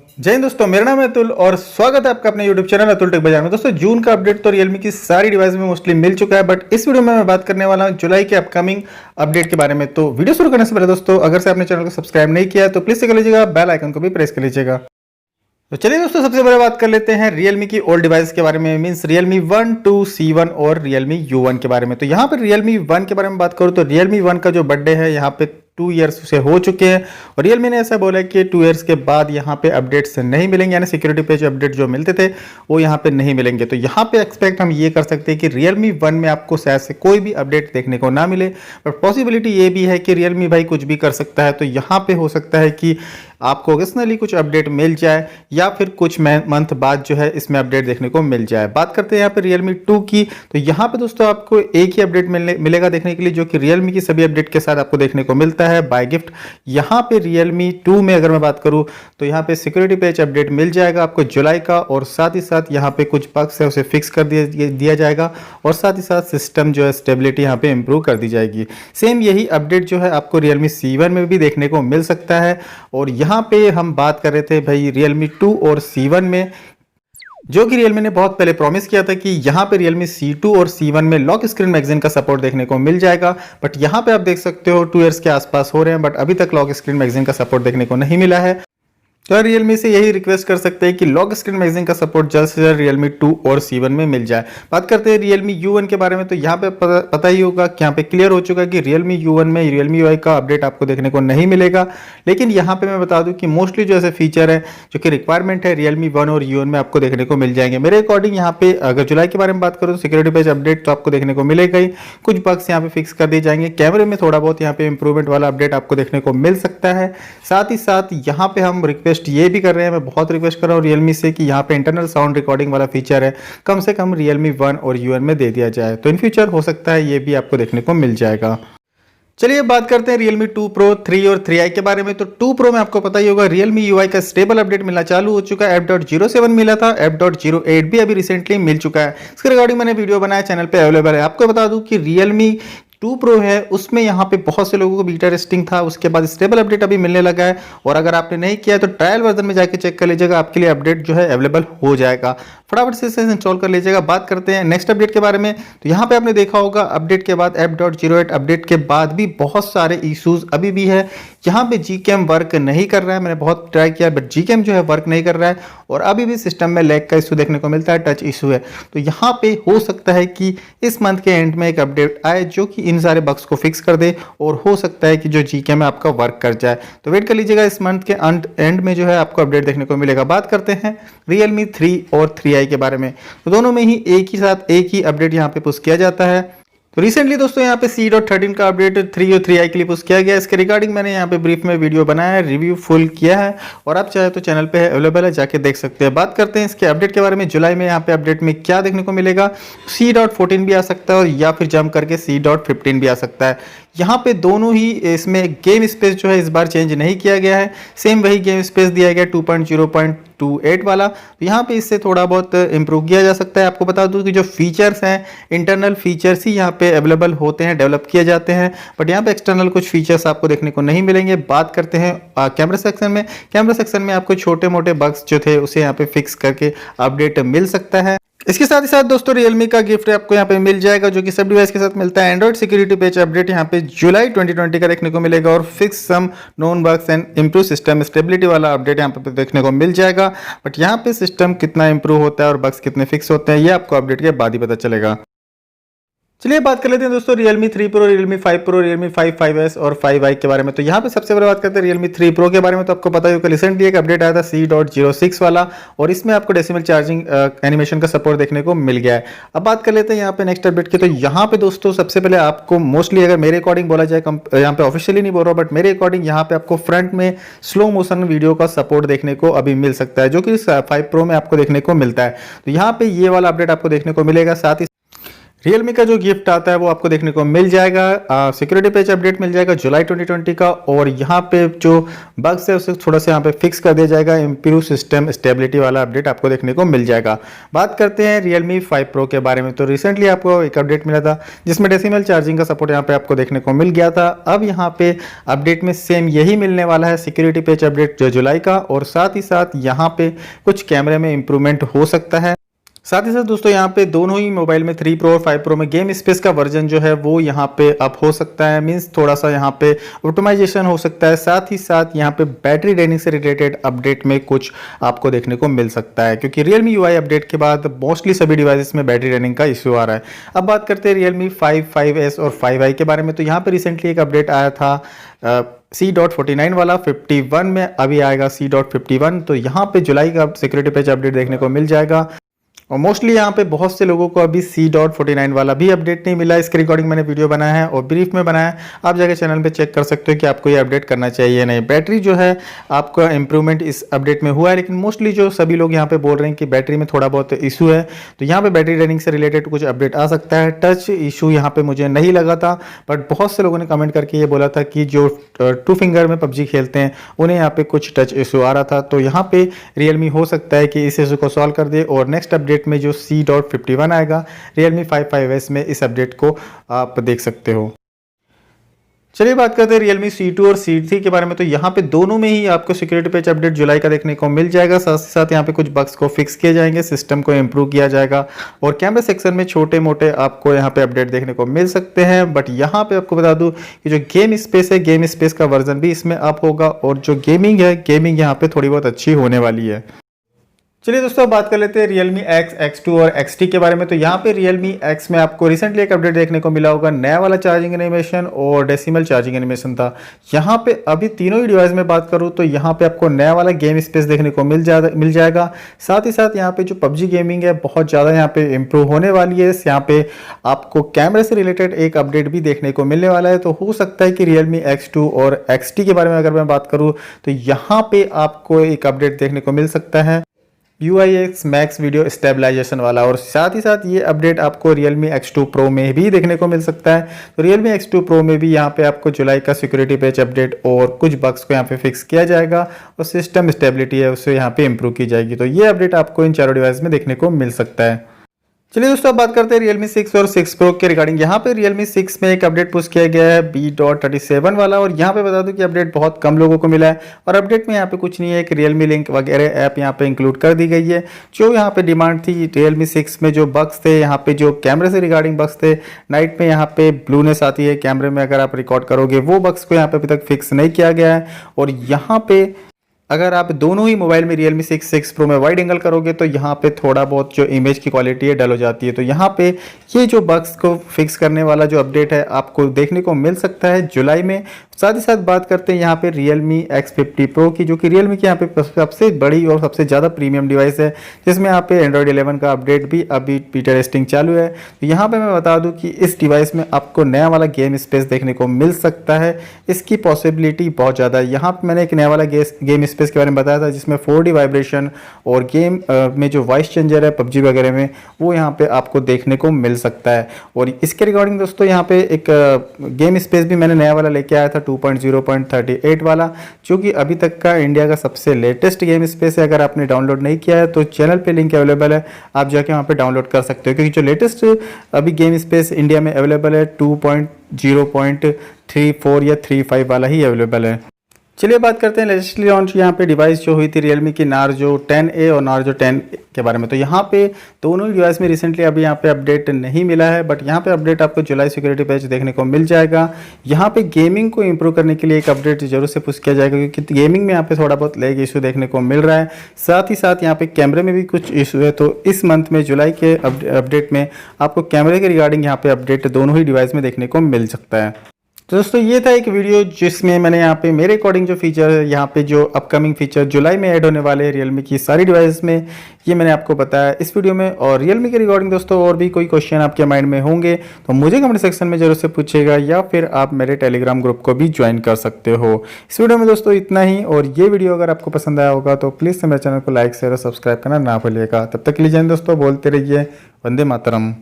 जय हिंद दोस्तों, मेरा नाम है अतुल और स्वागत है आपका अपने YouTube चैनल अतुल टेक बाजार में। दोस्तों जून का अपडेट तो रियलमी की सारी डिवाइस में मोस्टली मिल चुका है, बट इस वीडियो में मैं बात करने वाला हूं जुलाई के अपकमिंग अपडेट के बारे में। तो वीडियो शुरू करने से पहले दोस्तों, अगर से आपने चैनल को सब्सक्राइब नहीं किया है तो प्लीज कर लीजिएगा, बेल आइकन को भी प्रेस कर लीजिएगा। तो चलिए दोस्तों, सबसे पहले बात कर लेते हैं रियलमी की ओल्ड डिवाइस के बारे में, मींस रियलमी 1, 2, C1 और रियलमी U1 के बारे में। तो यहाँ पर रियलमी 1 के बारे में बात करूँ तो रियलमी 1 का जो बर्थडे है यहाँ पे 2 ईयर्स से हो चुके हैं और रियलमी ने ऐसा बोला है कि 2 ईयर्स के बाद यहाँ पे अपडेट्स नहीं मिलेंगे, यानी सिक्योरिटी पे जो अपडेट जो मिलते थे वो यहाँ पे नहीं मिलेंगे। तो यहाँ पे एक्सपेक्ट हम ये कर सकते हैं कि रियलमी 1 में आपको शायद से कोई भी अपडेट देखने को ना मिले, बट पॉसिबिलिटी ये भी है कि रियलमी भाई कुछ भी कर सकता है। तो यहाँ पे हो सकता है कि आपको ओकेजनली कुछ अपडेट मिल जाए या फिर कुछ मंथ बाद जो है इसमें अपडेट देखने को मिल जाए। बात करते हैं यहाँ पे रियलमी 2 की, तो यहाँ पे दोस्तों आपको एक ही अपडेट मिलेगा देखने के लिए, जो कि रियलमी की सभी अपडेट के साथ आपको देखने को मिलता है बाय गिफ्ट। यहाँ पे रियलमी 2 में अगर मैं बात करूँ तो यहाँ पे सिक्योरिटी पैच अपडेट मिल जाएगा आपको जुलाई का, और साथ ही साथ यहाँ पे कुछ बग्स है उसे फिक्स कर दिया जाएगा, और साथ ही साथ सिस्टम जो है स्टेबिलिटी यहाँ पे इंप्रूव कर दी जाएगी। सेम यही अपडेट जो है आपको रियलमी C1 में भी देखने को मिल सकता है। और यहाँ पे हम बात कर रहे थे भाई रियलमी 2 और C1 में, जो कि रियलमी ने बहुत पहले प्रॉमिस किया था कि यहाँ पे रियलमी C2 और C1 में लॉक स्क्रीन मैगजीन का सपोर्ट देखने को मिल जाएगा। बट यहाँ पे आप देख सकते हो 2 इयर्स के आसपास हो रहे हैं, बट अभी तक लॉक स्क्रीन मैगजीन का सपोर्ट देखने को नहीं मिला है। तो रियलमी से यही रिक्वेस्ट कर सकते हैं कि लॉक स्क्रीन मैगजीन का सपोर्ट जल्द से जल्द रियलमी 2 और C1 में मिल जाए। बात करते हैं रियलमी U1 के बारे में, तो यहाँ पे पता ही होगा कि यहाँ पे क्लियर हो चुका है कि रियलमी U1 में रियलमी UI का अपडेट आपको देखने को नहीं मिलेगा। लेकिन यहाँ पे मैं बता दूं कि मोस्टली जो ऐसे फीचर है जो कि रिक्वायरमेंट है रियलमी 1 और U1 में आपको देखने को मिल जाएंगे। मेरे अकॉर्डिंग यहाँ पे अगर जुलाई के बारे में बात करूँ तो सिक्योरिटी पैच अपडेट तो आपको देखने को मिलेगा ही, कुछ बग्स यहाँ पे फिक्स कर दिए जाएंगे, कैमरे में थोड़ा बहुत यहाँ पे इंप्रूवमेंट वाला अपडेट आपको देखने को मिल सकता है। साथ ही साथ यहाँ पे हम रिक्वेस्ट ये भी कर रहे हैं, मैं बहुत रिक्वेस्ट कर रहा हूँ रियलमी से कि यहाँ पे इंटरनल साउंड रिकॉर्डिंग वाला फीचर है कम से कम रियलमी 1 और U1 में दे दिया जाए, तो इन फ्यूचर हो सकता है ये भी आपको देखने को मिल जाएगा। चलिए बात करते हैं रियलमी 2 Pro, 3 और 3i के बारे में। तो 2 Pro में आपको पता ही होगा रियलमी UI का स्टेबल अपडेट मिलना चालू हो चुका है। F.07 मिला था, F.08 भी अभी रिसेंटली मिल चुका है। इसके रिगार्डिंग मैंने वीडियो बनाया, चैनल पे अवेलेबल है। आपको बता दूं कि रियलमी 2 Pro है उसमें यहाँ पे बहुत से लोगों को बीटा टेस्टिंग था, उसके बाद स्टेबल अपडेट अभी मिलने लगा है, और अगर आपने नहीं किया तो ट्रायल वर्जन में जाके चेक कर लीजिएगा, आपके लिए अपडेट जो है अवेलेबल हो जाएगा, फटाफट से इसे इंस्टॉल कर लीजिएगा। बात करते हैं नेक्स्ट अपडेट के बारे में, तो यहाँ पे आपने देखा होगा अपडेट के बाद F.08 अपडेट के बाद भी बहुत सारे इश्यूज अभी भी है। यहाँ पे Gcam वर्क नहीं कर रहा है, मैंने बहुत ट्राई किया बट Gcam जो है वर्क नहीं कर रहा है, और अभी भी सिस्टम में लैग का इशू देखने को मिलता है, टच इशू है। तो यहाँ पे हो सकता है कि इस मंथ के एंड में एक अपडेट आए जो कि इन सारे बग्स को फिक्स कर दे, और हो सकता है कि जो Gcam है आपका वर्क कर जाए। तो वेट कर लीजिएगा, इस मंथ के एंड में जो है आपको अपडेट देखने को मिलेगा। बात करते हैं रियलमी 3 और 3i के बारे में, तो दोनों में ही एक ही अपडेट यहाँ पे पुश किया जाता है। तो रिसेंटली दोस्तों यहाँ पे C.13 का अपडेट 3 और 3i के लिए पुश किया गया। इसके रिगार्डिंग मैंने यहाँ पे ब्रीफ में वीडियो बनाया है, रिव्यू फुल किया है, और आप चाहे तो चैनल पे है अवेलेबल है, जाके देख सकते हैं। बात करते हैं इसके अपडेट के बारे में, जुलाई में यहाँ पे अपडेट में क्या देखने को मिलेगा। C.14 भी आ सकता है और या फिर जंप करके C.15 भी आ सकता है। यहाँ पे दोनों ही, इसमें गेम स्पेस जो है इस बार चेंज नहीं किया गया है, सेम वही गेम स्पेस दिया गया 2.0.28 वाला। तो यहाँ पे इससे थोड़ा बहुत इंप्रूव किया जा सकता है। आपको बता दूं कि जो फीचर्स हैं इंटरनल फीचर्स ही यहाँ पे अवेलेबल होते हैं, डेवलप किए जाते हैं, बट यहाँ पे एक्सटर्नल कुछ फीचर्स आपको देखने को नहीं मिलेंगे। बात करते हैं कैमरा सेक्शन में, कैमरा सेक्शन में आपको छोटे मोटे बग्स जो थे उसे यहाँ पे फिक्स करके अपडेट मिल सकता है। इसके साथ ही साथ दोस्तों रियलमी का गिफ्ट आपको यहाँ पे मिल जाएगा, जो कि सब डिवाइस के साथ मिलता है। एंड्रॉइड सिक्योरिटी पैच अपडेट यहाँ पे जुलाई 2020 का देखने को मिलेगा, और fix some known bugs and improve system stability वाला अपडेट यहाँ पे देखने को मिल जाएगा। बट यहाँ पे सिस्टम कितना इंप्रूव होता है और बग्स कितने फिक्स होते हैं ये आपको अपडेट के बाद ही पता चलेगा। चलिए बात कर लेते हैं दोस्तों Realme 3 Pro, Realme 5 Pro, Realme 5, 5S और 5i के बारे में। तो यहाँ पे सबसे पहले बात करते हैं रियलमी 3 Pro के बारे में। तो आपको पता ही होगा रिसेंटली एक अपडेट आया था C.06 वाला, और इसमें आपको डेसिमल चार्जिंग एनिमेशन का सपोर्ट देखने को मिल गया है। अब बात कर लेते हैं यहाँ पे नेक्स्ट अपडेट की। तो यहाँ पे दोस्तों सबसे पहले आपको मोस्टली, अगर मेरे अकॉर्डिंग बोला जाए, यहाँ पे ऑफिशियली नहीं बोल रहा बट मेरे अकॉर्डिंग यहाँ पे आपको फ्रंट में स्लो मोशन वीडियो का सपोर्ट देखने को अभी मिल सकता है, जो कि 5 Pro में आपको देखने को मिलता है। तो यहाँ पे ये वाला अपडेट आपको देखने को मिलेगा। साथ ही रियलमी का जो गिफ्ट आता है वो आपको देखने को मिल जाएगा, सिक्योरिटी पैच अपडेट मिल जाएगा जुलाई 2020 का, और यहाँ पे जो बग्स है उसे थोड़ा सा यहाँ पे फिक्स कर दिया जाएगा, इम्प्रूव सिस्टम स्टेबिलिटी वाला अपडेट आपको देखने को मिल जाएगा। बात करते हैं Realme 5 Pro के बारे में, तो रिसेंटली आपको एक अपडेट मिला था जिसमें डेसिमल चार्जिंग का सपोर्ट यहाँ पे आपको देखने को मिल गया था। अब यहाँ पे अपडेट में सेम यही मिलने वाला है, सिक्योरिटी पैच अपडेट जो जुलाई का, और साथ ही साथ यहाँ पे कुछ कैमरे में इंप्रूवमेंट हो सकता है। साथ ही साथ दोस्तों यहाँ पे दोनों ही मोबाइल में 3 Pro और 5 Pro में गेम स्पेस का वर्जन जो है वो यहाँ पे अप हो सकता है, मींस थोड़ा सा यहाँ पे ऑप्टिमाइजेशन हो सकता है। साथ ही साथ यहाँ पे बैटरी ड्रेनिंग से रिलेटेड अपडेट में कुछ आपको देखने को मिल सकता है, क्योंकि Realme UI अपडेट के बाद मोस्टली सभी डिवाइसेस में बैटरी ड्रेनिंग का इश्यू आ रहा है। अब बात करते हैं Realme 5, 5S और 5i के बारे में, तो यहाँ पे रिसेंटली एक अपडेट आया था C.49 वाला 51 में, अभी आएगा C.51, तो यहाँ पे जुलाई का सिक्योरिटी पैच अपडेट देखने को मिल जाएगा। और मोस्टली यहाँ पे बहुत से लोगों को अभी C.49 वाला भी अपडेट नहीं मिला। इसकी रिकॉर्डिंग मैंने वीडियो बनाया है और ब्रीफ में बनाया है, आप जाके चैनल पे चेक कर सकते हो कि आपको ये अपडेट करना चाहिए या नहीं। बैटरी जो है आपका इंप्रूवमेंट इस अपडेट में हुआ है, लेकिन मोस्टली जो सभी लोग यहाँ पे बोल रहे हैं कि बैटरी में थोड़ा बहुत इशू है, तो यहाँ पे बैटरी ड्रेनिंग से रिलेटेड कुछ अपडेट आ सकता है। टच इशू यहाँ पे मुझे नहीं लगा था, बट बहुत से लोगों ने कमेंट करके ये बोला था कि जो 2 फिंगर में PUBG खेलते हैं उन्हें यहाँ पे कुछ टच इशू आ रहा था, तो यहाँ पे Realme हो सकता है कि इस इशू को सॉल्व कर दे और नेक्स्ट अपडेट में जो C.51 आएगा Realme 5, 5S में इस अपडेट को आप देख सकते हो। चलिए बात करते हैं Realme C2 और C3 के बारे में, तो यहाँ पे दोनों में ही आपको सिक्योरिटी पैच अपडेट जुलाई का देखने को मिल जाएगा। साथ ही साथ यहाँ पे कुछ बग्स को फिक्स किए जाएंगे, सिस्टम को इम्प्रूव किया जाएगा, और कैमरा सेक्शन में छोटे मोटे आपको यहाँ पे अपडेट देखने को मिल सकते हैं। बट यहाँ पे आपको बता दूं कि जो गेम स्पेस है, गेम स्पेस का वर्जन भी इसमें अप होगा, और जो गेमिंग है, गेमिंग यहाँ पे थोड़ी बहुत अच्छी होने वाली है। चलिए दोस्तों बात कर लेते हैं Realme X, X2 और XT के बारे में, तो यहाँ पे Realme X में आपको रिसेंटली एक अपडेट देखने को मिला होगा, नया वाला चार्जिंग एनिमेशन और डेसिमल चार्जिंग एनिमेशन था। यहाँ पे अभी तीनों ही डिवाइस में बात करूँ तो यहाँ पे आपको नया वाला गेम स्पेस देखने को मिल जाएगा। साथ ही साथ यहाँ पे जो PUBG गेमिंग है बहुत ज़्यादा यहाँ पे इम्प्रूव होने वाली है। यहाँ पे आपको कैमरे से रिलेटेड एक अपडेट भी देखने को मिलने वाला है, तो हो सकता है कि Realme X2 और XT के बारे में अगर मैं बात करूँ तो यहाँ पे आपको एक अपडेट देखने को मिल सकता है UI/UX मैक्स वीडियो स्टेबलाइजेशन वाला, और साथ ही साथ ये अपडेट आपको Realme X2 Pro में भी देखने को मिल सकता है। तो Realme X2 Pro में भी यहाँ पे आपको जुलाई का सिक्योरिटी पैच अपडेट और कुछ बग्स को यहाँ पे फिक्स किया जाएगा, और सिस्टम स्टेबिलिटी है उसे यहाँ पे इम्प्रूव की जाएगी। तो ये अपडेट आपको इन चारों डिवाइस में देखने को मिल सकता है। चलिए दोस्तों अब बात करते हैं Realme 6 और 6 Pro के रिगार्डिंग। यहाँ पे Realme 6 में एक अपडेट पुश किया गया है B.37 वाला, और यहाँ पे बता दूं कि अपडेट बहुत कम लोगों को मिला है, और अपडेट में यहाँ पे कुछ नहीं है कि Realme लिंक वगैरह ऐप यहाँ पे इंक्लूड कर दी गई है। जो यहाँ पे डिमांड थी Realme 6 में, जो बग्स थे यहाँ पे, जो कैमरे से रिगार्डिंग बग्स थे, नाइट में यहाँ पे ब्लूनेस आती है कैमरे में अगर आप रिकॉर्ड करोगे, वो बग्स को यहाँ पे अभी तक फिक्स नहीं किया गया है। और यहाँ पे अगर आप दोनों ही मोबाइल में Realme 6 Pro में वाइड एंगल करोगे तो यहाँ पे थोड़ा बहुत जो इमेज की क्वालिटी है डल हो जाती है। तो यहाँ पे ये जो बग्स को फिक्स करने वाला जो अपडेट है आपको देखने को मिल सकता है जुलाई में। साथ ही साथ बात करते हैं यहाँ पे Realme X50 Pro की, जो कि Realme की यहाँ पे सबसे बड़ी और सबसे ज़्यादा प्रीमियम डिवाइस है, जिसमें यहाँ पे Android 11 का अपडेट भी अभी बीटा टेस्टिंग चालू है। तो यहाँ पे मैं बता दूँ कि इस डिवाइस में आपको नया वाला गेम स्पेस देखने को मिल सकता है, इसकी पॉसिबिलिटी बहुत ज़्यादा है। यहाँ पर मैंने एक नया वाला गेम स्पेस के बारे में बताया था, जिसमें 4D वाइब्रेशन और गेम में जो वॉइस चेंजर है PUBG वगैरह में, वो यहाँ पे आपको देखने को मिल सकता है। और इसके रिगार्डिंग दोस्तों यहाँ पे एक गेम स्पेस भी मैंने नया वाला लेके आया था 2.0.38 वाला, जो कि अभी तक का इंडिया का सबसे लेटेस्ट गेम स्पेस है। अगर आपने डाउनलोड नहीं किया है तो चैनल पे लिंक अवेलेबल है, आप जाके वहाँ पे डाउनलोड कर सकते हो, क्योंकि जो लेटेस्ट अभी गेम स्पेस इंडिया में अवेलेबल है 2.0.34 या 35 वाला ही अवेलेबल है। चलिए बात करते हैं लेटेस्टली लॉन्च यहाँ पे डिवाइस जो हुई थी Realme की Narzo 10A और Narzo 10 के बारे में। तो यहाँ पे दोनों ही डिवाइस में रिसेंटली अभी यहाँ पे अपडेट नहीं मिला है, बट यहाँ पे अपडेट आपको जुलाई सिक्योरिटी पैच देखने को मिल जाएगा। यहाँ पे गेमिंग को इंप्रूव करने के लिए एक अपडेट जरूर से पुश किया जाएगा, क्योंकि गेमिंग में यहाँ पे थोड़ा बहुत लैग इशू देखने को मिल रहा है। साथ ही साथ यहाँ पे कैमरे में भी कुछ इशू है, तो इस मंथ में जुलाई के अपडेट में आपको कैमरे के रिगार्डिंग यहाँ पे अपडेट दोनों ही डिवाइस में देखने को मिल सकता है। तो दोस्तों ये था एक वीडियो जिसमें मैंने यहाँ पे मेरे अकॉर्डिंग जो फीचर है, यहाँ पे जो अपकमिंग फीचर जुलाई में ऐड होने वाले हैं Realme की सारी डिवाइस में, ये मैंने आपको बताया इस वीडियो में। और Realme के रिगार्डिंग दोस्तों और भी कोई क्वेश्चन आपके माइंड में होंगे तो मुझे कमेंट सेक्शन में जरूर से पूछेगा, या फिर आप मेरे टेलीग्राम ग्रुप को भी ज्वाइन कर सकते हो। इस वीडियो में दोस्तों इतना ही, और ये वीडियो अगर आपको पसंद आया होगा तो प्लीज़ मेरे चैनल को लाइक शेयर और सब्सक्राइब करना ना भूलिएगा। तब तक के लिए जय हिंद दोस्तों, बोलते रहिए वंदे मातरम।